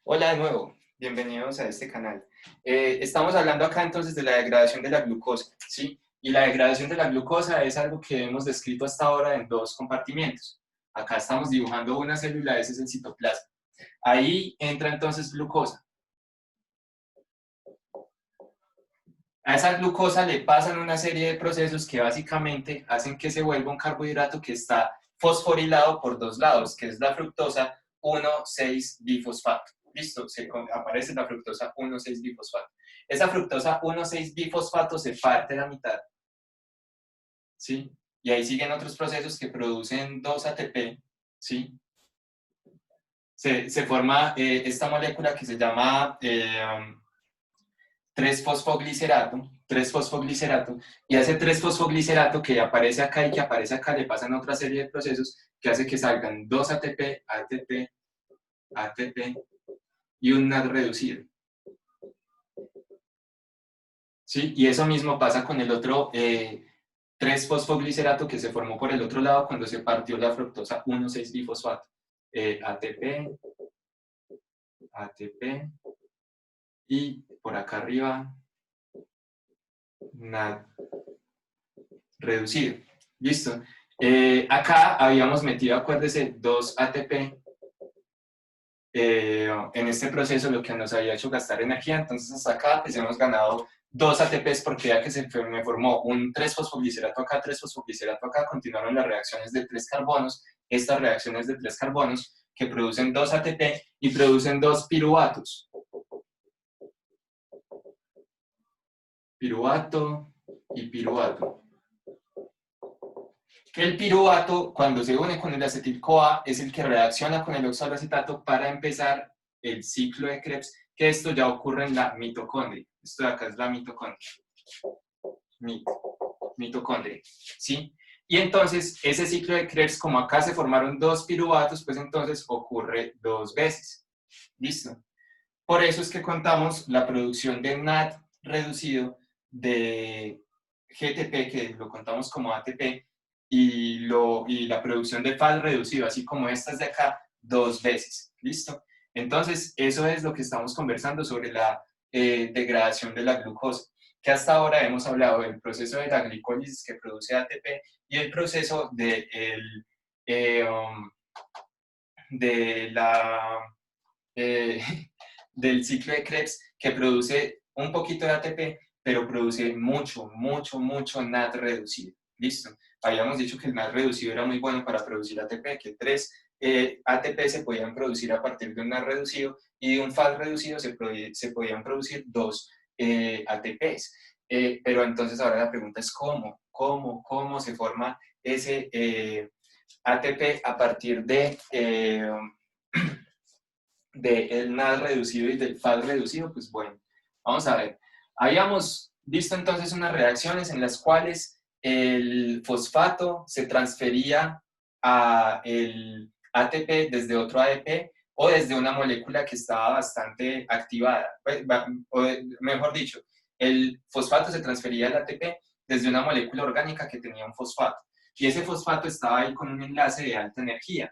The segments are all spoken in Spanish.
Hola de nuevo, bienvenidos a este canal. Estamos hablando acá entonces de la degradación de la glucosa, ¿sí? Y la degradación de la glucosa es algo que hemos descrito hasta ahora en dos compartimientos. Acá estamos dibujando una célula, ese es el citoplasma. Ahí entra entonces glucosa. A esa glucosa le pasan una serie de procesos que básicamente hacen que se vuelva un carbohidrato que está fosforilado por dos lados, que es la fructosa 1,6-bifosfato. Listo, aparece la fructosa 1,6-bifosfato. Esa fructosa 1,6-bifosfato se parte a la mitad, ¿sí? Y ahí siguen otros procesos que producen 2 ATP, ¿sí? Se forma esta molécula que se llama 3-fosfoglicerato, y a ese 3-fosfoglicerato que aparece acá y que aparece acá le pasan otra serie de procesos que hace que salgan 2 ATP, ATP, ATP y un NAD reducido. ¿Sí? Y eso mismo pasa con el otro 3-fosfoglicerato que se formó por el otro lado cuando se partió la fructosa 1,6-bifosfato. ATP, ATP y por acá arriba NAD reducido. Listo. Acá habíamos metido, acuérdese, 2 ATP en este proceso, lo que nos había hecho gastar energía. Entonces hasta acá pues hemos ganado 2 ATPs porque ya que me formó un 3-fosfoglicerato acá, 3-fosfoglicerato acá, continuaron las reacciones de 3 carbonos, estas reacciones de 3 carbonos que producen 2 ATP y producen 2 piruvatos. Piruvato y piruvato. El piruvato, cuando se une con el acetil-CoA, es el que reacciona con el oxaloacetato para empezar el ciclo de Krebs, que esto ya ocurre en la mitocondria. Esto de acá es la mitocondria. Mitocondria, ¿sí? Y entonces, ese ciclo de Krebs, como acá se formaron 2 piruvatos, pues entonces ocurre 2 veces. ¿Listo? Por eso es que contamos la producción de NAD reducido de GTP, que lo contamos como ATP, y la producción de FAD reducido, así como estas de acá, 2 veces. ¿Listo? Entonces, eso es lo que estamos conversando sobre la degradación de la glucosa, que hasta ahora hemos hablado del proceso de la glicólisis que produce ATP y el proceso de la eh, del ciclo de Krebs que produce un poquito de ATP, pero produce mucho, mucho, mucho NAD reducido. ¿Listo? Habíamos dicho que el NAD reducido era muy bueno para producir ATP, que 3 ATP se podían producir a partir de un NAD reducido y de un FAD reducido se podían producir 2 ATPs. Pero entonces ahora la pregunta es ¿cómo se forma ese ATP a partir del NAD reducido y del FAD reducido? Pues bueno, vamos a ver. Habíamos visto entonces unas reacciones en las cuales el fosfato se transfería a el ATP desde otro ADP o desde una molécula que estaba bastante activada. O mejor dicho, el fosfato se transfería al ATP desde una molécula orgánica que tenía un fosfato. Y ese fosfato estaba ahí con un enlace de alta energía.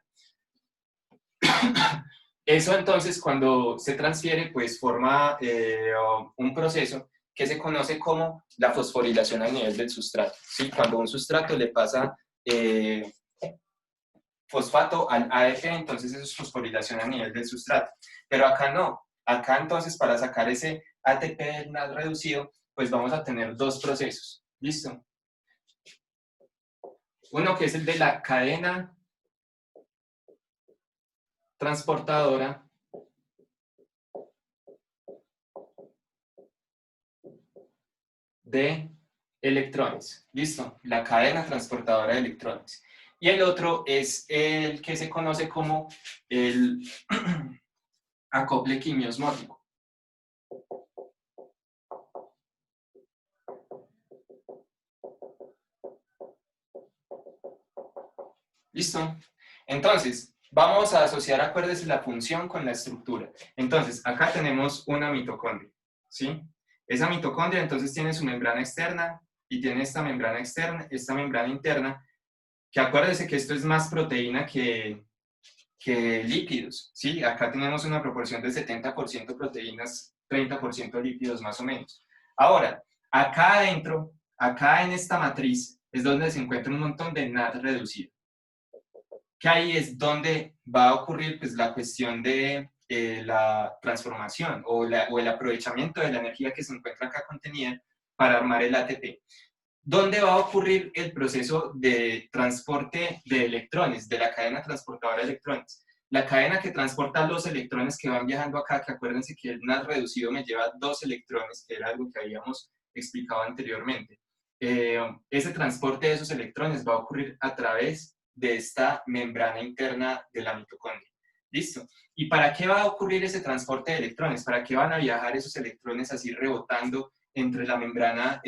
Eso entonces cuando se transfiere pues forma un proceso que se conoce como la fosforilación a nivel del sustrato. ¿Sí? Cuando un sustrato le pasa fosfato al ADP, entonces eso es fosforilación a nivel del sustrato. Pero acá no. Acá entonces para sacar ese ATP del NAD reducido pues vamos a tener dos procesos. ¿Listo? Uno que es el de la cadena transportadora de electrones. ¿Listo? La cadena transportadora de electrones. Y el otro es el que se conoce como el acople quimiosmótico. ¿Listo? Entonces, vamos a asociar, acuérdense, la función con la estructura. Entonces, acá tenemos una mitocondria, ¿sí? Esa mitocondria entonces tiene su membrana externa y tiene esta membrana externa, esta membrana interna, que acuérdense que esto es más proteína que lípidos, ¿sí? Acá tenemos una proporción de 70% proteínas, 30% lípidos más o menos. Ahora, acá adentro, acá en esta matriz, es donde se encuentra un montón de NAD reducido. Que ahí es donde va a ocurrir pues, la cuestión de la transformación o el aprovechamiento de la energía que se encuentra acá contenida para armar el ATP. ¿Dónde va a ocurrir el proceso de transporte de electrones, de la cadena transportadora de electrones? La cadena que transporta los electrones que van viajando acá, que acuérdense que el NAD reducido me lleva 2 electrones, que era algo que habíamos explicado anteriormente. Ese transporte de esos electrones va a ocurrir a través de esta membrana interna de la mitocondria. ¿Listo? ¿Y para qué va a ocurrir ese transporte de electrones? ¿Para qué van a viajar esos electrones así rebotando entre la membrana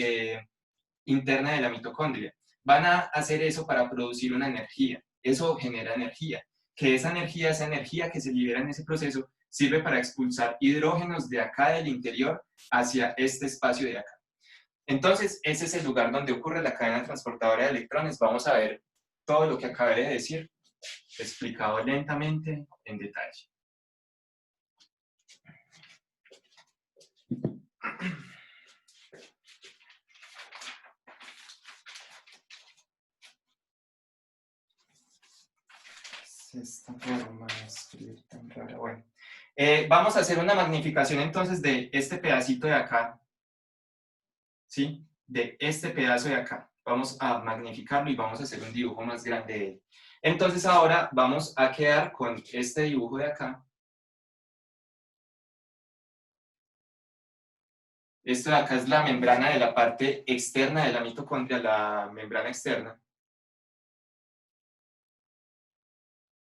interna de la mitocondria? Van a hacer eso para producir una energía. Eso genera energía. Que esa energía que se libera en ese proceso, sirve para expulsar hidrógenos de acá del interior hacia este espacio de acá. Entonces, ese es el lugar donde ocurre la cadena transportadora de electrones. Vamos a ver todo lo que acabé de decir, explicado lentamente, en detalle. Esta forma de escribir tan rara. Bueno, vamos a hacer una magnificación entonces de este pedacito de acá, ¿sí? De este pedazo de acá. Vamos a magnificarlo y vamos a hacer un dibujo más grande de él. Entonces ahora vamos a quedar con este dibujo de acá. Esto de acá es la membrana de la parte externa de la mitocondria, la membrana externa.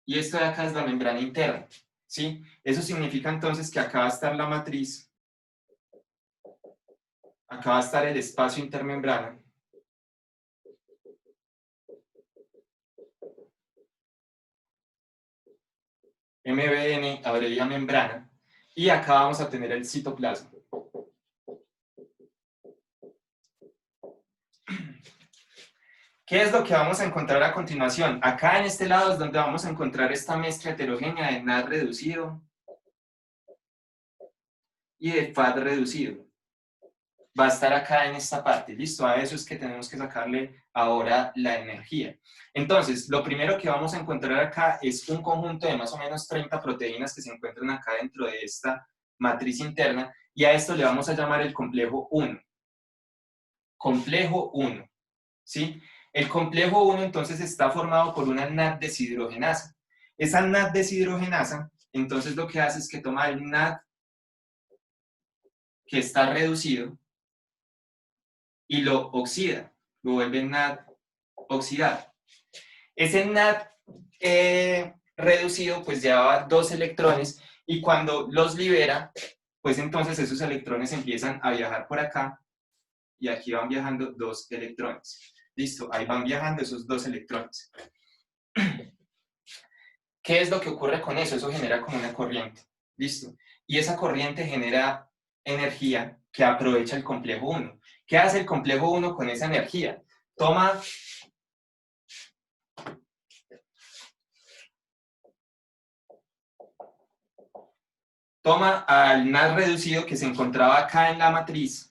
Y esto de acá es la membrana interna, ¿sí? Eso significa entonces que acá va a estar la matriz, acá va a estar el espacio intermembrana, MBN abrevia membrana, y acá vamos a tener el citoplasma. ¿Qué es lo que vamos a encontrar a continuación? Acá en este lado es donde vamos a encontrar esta mezcla heterogénea de NAD reducido y de FAD reducido. Va a estar acá en esta parte, ¿listo? A eso es que tenemos que sacarle ahora la energía. Entonces, lo primero que vamos a encontrar acá es un conjunto de más o menos 30 proteínas que se encuentran acá dentro de esta matriz interna, y a esto le vamos a llamar el complejo 1. Complejo 1, ¿sí? El complejo 1 entonces está formado por una NAD deshidrogenasa. Esa NAD deshidrogenasa, entonces lo que hace es que toma el NAD que está reducido y lo oxida, lo vuelve NAD oxidado. Ese NAD reducido pues llevaba 2 electrones y cuando los libera, pues entonces esos electrones empiezan a viajar por acá y aquí van viajando 2 electrones. Listo, ahí van viajando esos 2 electrones. ¿Qué es lo que ocurre con eso? Eso genera como una corriente. Listo. Y esa corriente genera energía que aprovecha el complejo 1. ¿Qué hace el complejo 1 con esa energía? Toma al NAD reducido que se encontraba acá en la matriz.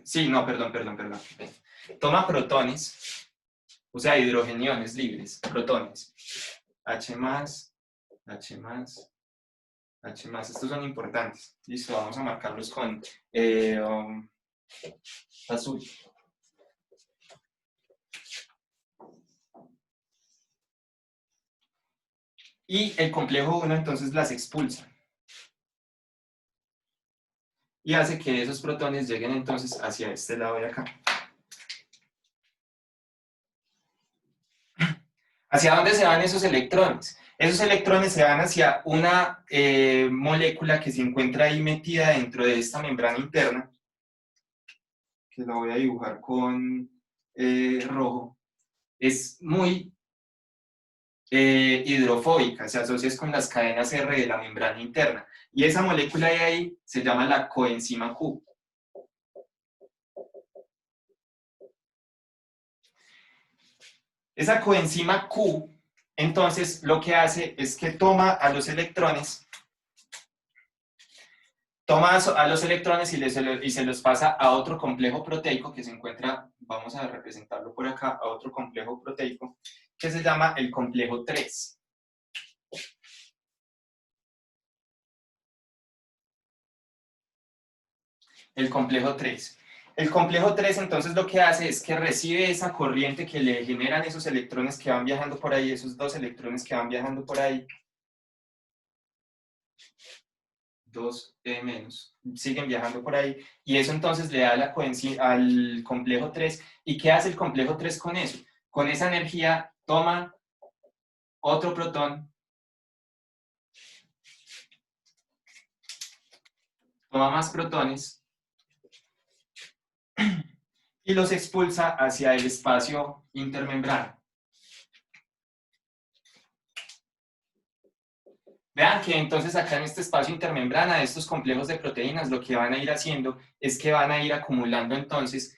Sí, no, perdón. Toma protones, o sea, hidrogeniones libres, protones. H+, H+, H+. Estos son importantes. Listo, vamos a marcarlos con azul. Y el complejo 1 entonces las expulsa. Y hace que esos protones lleguen entonces hacia este lado de acá. ¿Hacia dónde se van esos electrones? Esos electrones se van hacia una molécula que se encuentra ahí metida dentro de esta membrana interna, que la voy a dibujar con rojo. Es muy hidrofóbica, se asocia con las cadenas R de la membrana interna. Y esa molécula de ahí se llama la coenzima Q. Esa coenzima Q Entonces, lo que hace es que toma a los electrones, y se los pasa a otro complejo proteico que se encuentra, vamos a representarlo por acá, a otro complejo proteico que se llama el complejo 3. El complejo 3. El complejo 3 entonces lo que hace es que recibe esa corriente que le generan esos electrones que van viajando por ahí, esos dos electrones que van viajando por ahí, 2E menos, siguen viajando por ahí, y eso entonces le da la coenzima al complejo 3. ¿Y qué hace el complejo 3 con eso? Con esa energía toma otro protón, toma más protones, y los expulsa hacia el espacio intermembrana. Vean que entonces acá en este espacio intermembrana de estos complejos de proteínas lo que van a ir haciendo es que van a ir acumulando entonces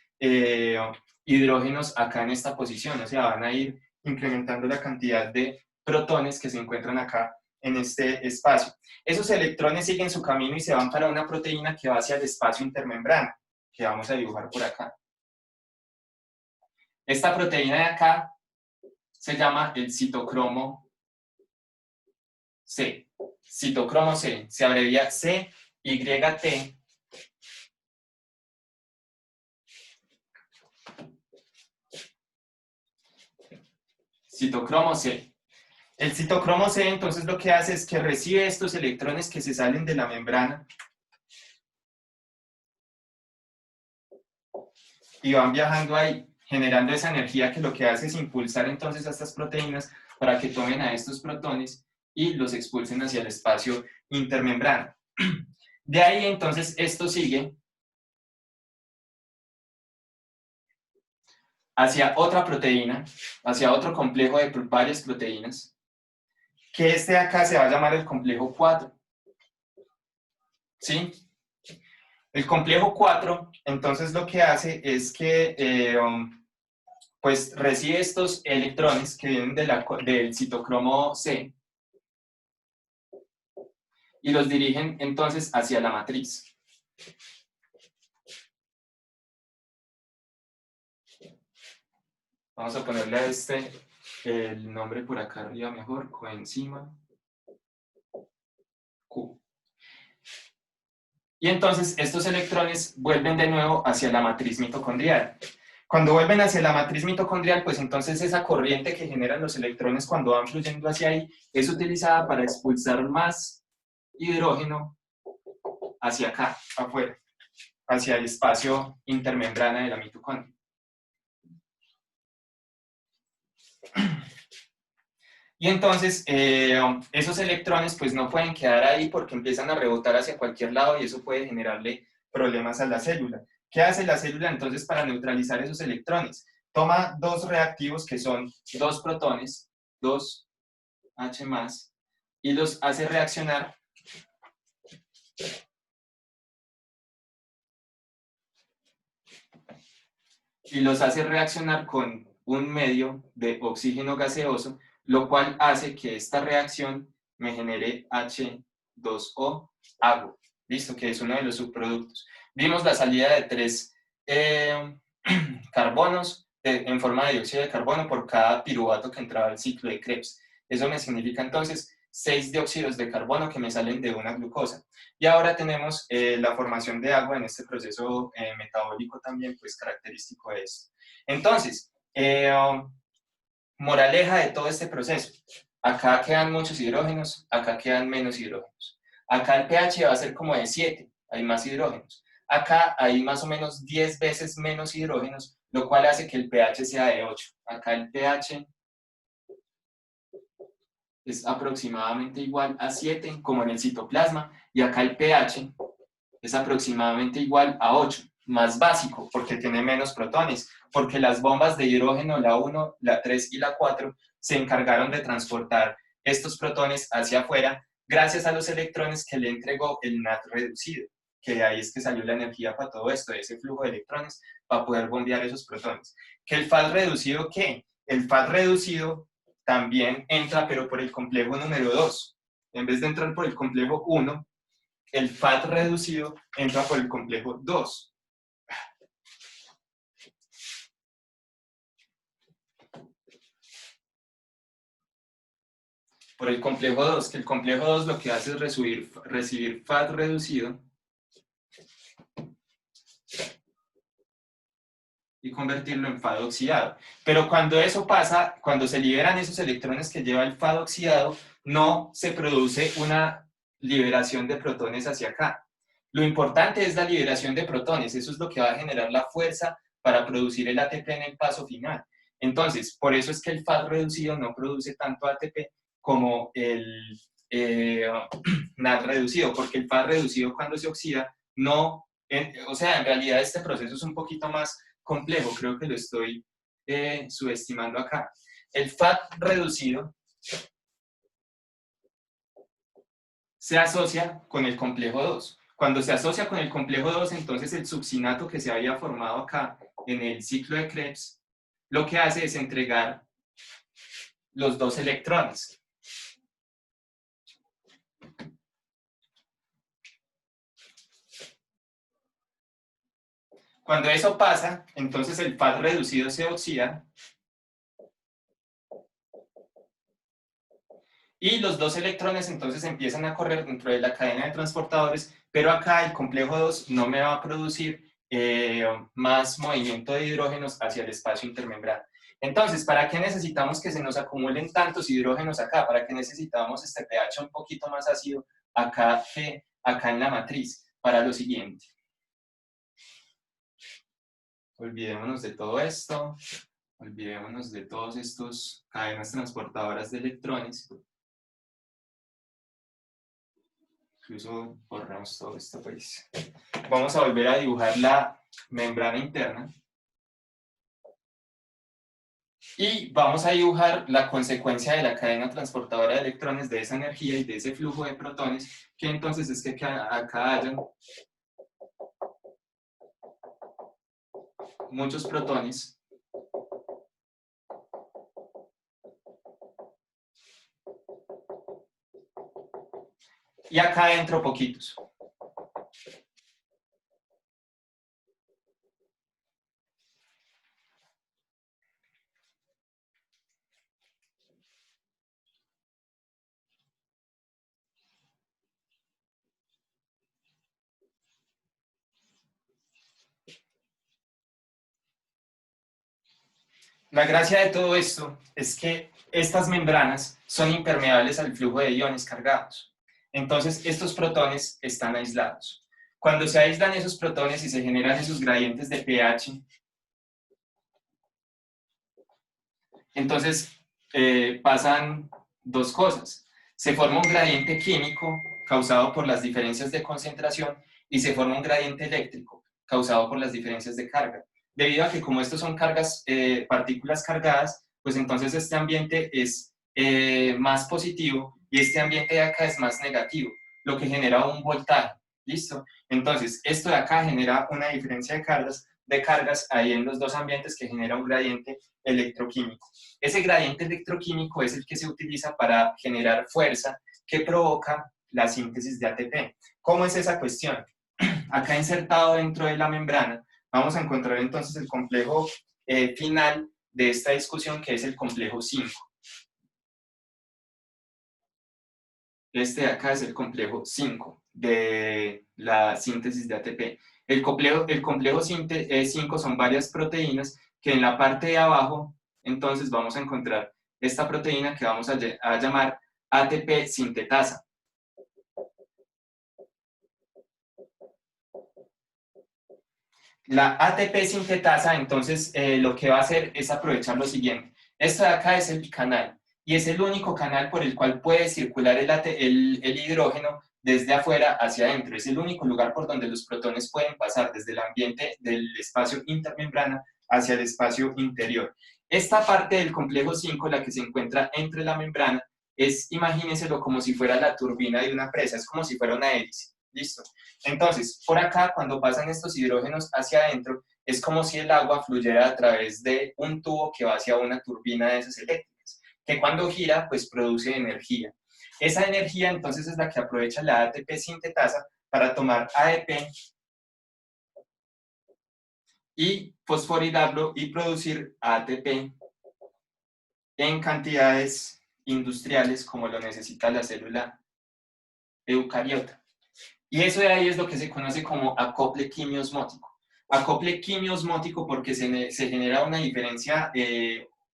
hidrógenos acá en esta posición, o sea, van a ir incrementando la cantidad de protones que se encuentran acá en este espacio. Esos electrones siguen su camino y se van para una proteína que va hacia el espacio intermembrana, que vamos a dibujar por acá. Esta proteína de acá se llama el citocromo C. Citocromo C, se abrevia CYT. Citocromo C. El citocromo C entonces lo que hace es que recibe estos electrones que se salen de la membrana y van viajando ahí, generando esa energía que lo que hace es impulsar entonces a estas proteínas para que tomen a estos protones y los expulsen hacia el espacio intermembrana. De ahí entonces esto sigue hacia otra proteína, hacia otro complejo de varias proteínas, que este de acá se va a llamar el complejo 4. ¿Sí? El complejo 4, entonces lo que hace es que pues recibe estos electrones que vienen del citocromo C y los dirigen entonces hacia la matriz. Vamos a ponerle a este el nombre por acá arriba mejor, coenzima Q. Y entonces estos electrones vuelven de nuevo hacia la matriz mitocondrial. Cuando vuelven hacia la matriz mitocondrial, pues entonces esa corriente que generan los electrones cuando van fluyendo hacia ahí es utilizada para expulsar más hidrógeno hacia acá, afuera, hacia el espacio intermembrana de la mitocondria. Y entonces esos electrones pues no pueden quedar ahí porque empiezan a rebotar hacia cualquier lado y eso puede generarle problemas a la célula. ¿Qué hace la célula entonces para neutralizar esos electrones? Toma dos reactivos que son dos protones, 2H+, y los hace reaccionar con un medio de oxígeno gaseoso, lo cual hace que esta reacción me genere H2O agua, ¿listo? Que es uno de los subproductos. Vimos la salida de 3 carbonos en forma de dióxido de carbono por cada piruvato que entraba al ciclo de Krebs. Eso me significa entonces 6 dióxidos de carbono que me salen de una glucosa. Y ahora tenemos la formación de agua en este proceso metabólico también, pues característico de esto. Entonces, moraleja de todo este proceso. Acá quedan muchos hidrógenos, acá quedan menos hidrógenos. Acá el pH va a ser como de 7, hay más hidrógenos. Acá hay más o menos 10 veces menos hidrógenos, lo cual hace que el pH sea de 8. Acá el pH es aproximadamente igual a 7, como en el citoplasma, y acá el pH es aproximadamente igual a 8, más básico, porque tiene menos protones, porque las bombas de hidrógeno, la 1, la 3 y la 4, se encargaron de transportar estos protones hacia afuera gracias a los electrones que le entregó el NAT reducido, que de ahí es que salió la energía para todo esto, de ese flujo de electrones, para poder bombear esos protones. ¿Que el FAD reducido qué? El FAD reducido también entra, pero por el complejo número 2. En vez de entrar por el complejo 1, el FAT reducido entra por el complejo 2. Por el complejo 2, que el complejo 2 lo que hace es recibir FAT reducido y convertirlo en FAD oxidado. Pero cuando eso pasa, cuando se liberan esos electrones que lleva el FAD oxidado, no se produce una liberación de protones hacia acá. Lo importante es la liberación de protones, eso es lo que va a generar la fuerza para producir el ATP en el paso final. Entonces, por eso es que el FAD reducido no produce tanto ATP como el NAD reducido, porque el FAD reducido cuando se oxida no, o sea, en realidad este proceso es un poquito más complejo, creo que lo estoy subestimando acá. El FAT reducido se asocia con el complejo 2. Cuando se asocia con el complejo 2, entonces el succinato que se había formado acá en el ciclo de Krebs, lo que hace es entregar los dos electrones. Cuando eso pasa, entonces el FAT reducido se oxida y los dos electrones entonces empiezan a correr dentro de la cadena de transportadores, pero acá el complejo 2 no me va a producir más movimiento de hidrógenos hacia el espacio intermembrana. Entonces, ¿para qué necesitamos que se nos acumulen tantos hidrógenos acá? ¿Para qué necesitamos este pH un poquito más ácido acá que acá en la matriz? Para lo siguiente. Olvidémonos de todo esto, olvidémonos de todos estos cadenas transportadoras de electrones. Incluso borramos todo esto, pues. Vamos a volver a dibujar la membrana interna. Y vamos a dibujar la consecuencia de la cadena transportadora de electrones, de esa energía y de ese flujo de protones, que entonces es que acá hayan muchos protones y acá adentro poquitos. La gracia de todo esto es que estas membranas son impermeables al flujo de iones cargados. Entonces, estos protones están aislados. Cuando se aíslan esos protones y se generan esos gradientes de pH, entonces pasan dos cosas. Se forma un gradiente químico causado por las diferencias de concentración y se forma un gradiente eléctrico causado por las diferencias de carga. Debido a que como estos son cargas, partículas cargadas, pues entonces este ambiente es más positivo y este ambiente de acá es más negativo, lo que genera un voltaje. ¿Listo? Entonces, esto de acá genera una diferencia de cargas ahí en los dos ambientes que genera un gradiente electroquímico. Ese gradiente electroquímico es el que se utiliza para generar fuerza que provoca la síntesis de ATP. ¿Cómo es esa cuestión? Acá insertado dentro de la membrana vamos a encontrar entonces el complejo final de esta discusión, que es el complejo 5. Este de acá es el complejo 5 de la síntesis de ATP. El complejo 5 son varias proteínas que en la parte de abajo, entonces vamos a encontrar esta proteína que vamos a llamar ATP sintetasa. La ATP sintetasa, entonces, lo que va a hacer es aprovechar lo siguiente. Esto de acá es el canal, y es el único canal por el cual puede circular el hidrógeno desde afuera hacia adentro. Es el único lugar por donde los protones pueden pasar desde el ambiente del espacio intermembrana hacia el espacio interior. Esta parte del complejo 5, la que se encuentra entre la membrana, imagínenselo como si fuera la turbina de una presa, es como si fuera una hélice. ¿Listo? Entonces, por acá, cuando pasan estos hidrógenos hacia adentro, es como si el agua fluyera a través de un tubo que va hacia una turbina de esas eléctricas. que cuando gira, pues produce energía. Esa energía entonces es la que aprovecha la ATP sintetasa para tomar ADP y fosforilarlo y producir ATP en cantidades industriales como lo necesita la célula eucariota. Y eso de ahí es lo que se conoce como acople quimiosmótico. Acople quimiosmótico porque se genera una diferencia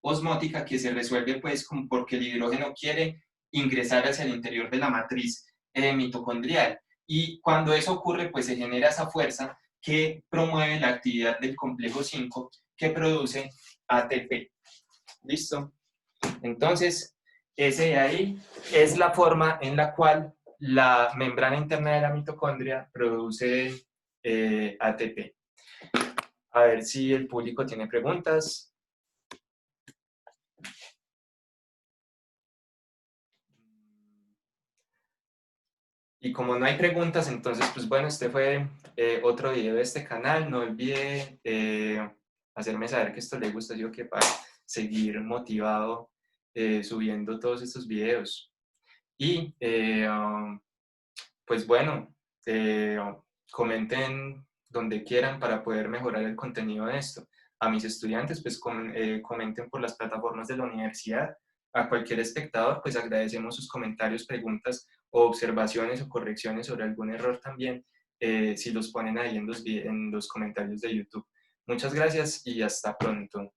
osmótica que se resuelve pues porque el hidrógeno quiere ingresar hacia el interior de la matriz mitocondrial. Y cuando eso ocurre, pues se genera esa fuerza que promueve la actividad del complejo 5 que produce ATP. ¿Listo? Entonces, ese de ahí es la forma en la cual la membrana interna de la mitocondria produce ATP. A ver si el público tiene preguntas. Y como no hay preguntas, entonces, pues bueno, este fue otro video de este canal. No olvide hacerme saber que esto le gusta, yo que para seguir motivado subiendo todos estos videos. Y pues bueno, comenten donde quieran para poder mejorar el contenido de esto. A mis estudiantes, pues comenten por las plataformas de la universidad. A cualquier espectador, pues agradecemos sus comentarios, preguntas o observaciones o correcciones sobre algún error también, si los ponen ahí en los comentarios de YouTube. Muchas gracias y hasta pronto.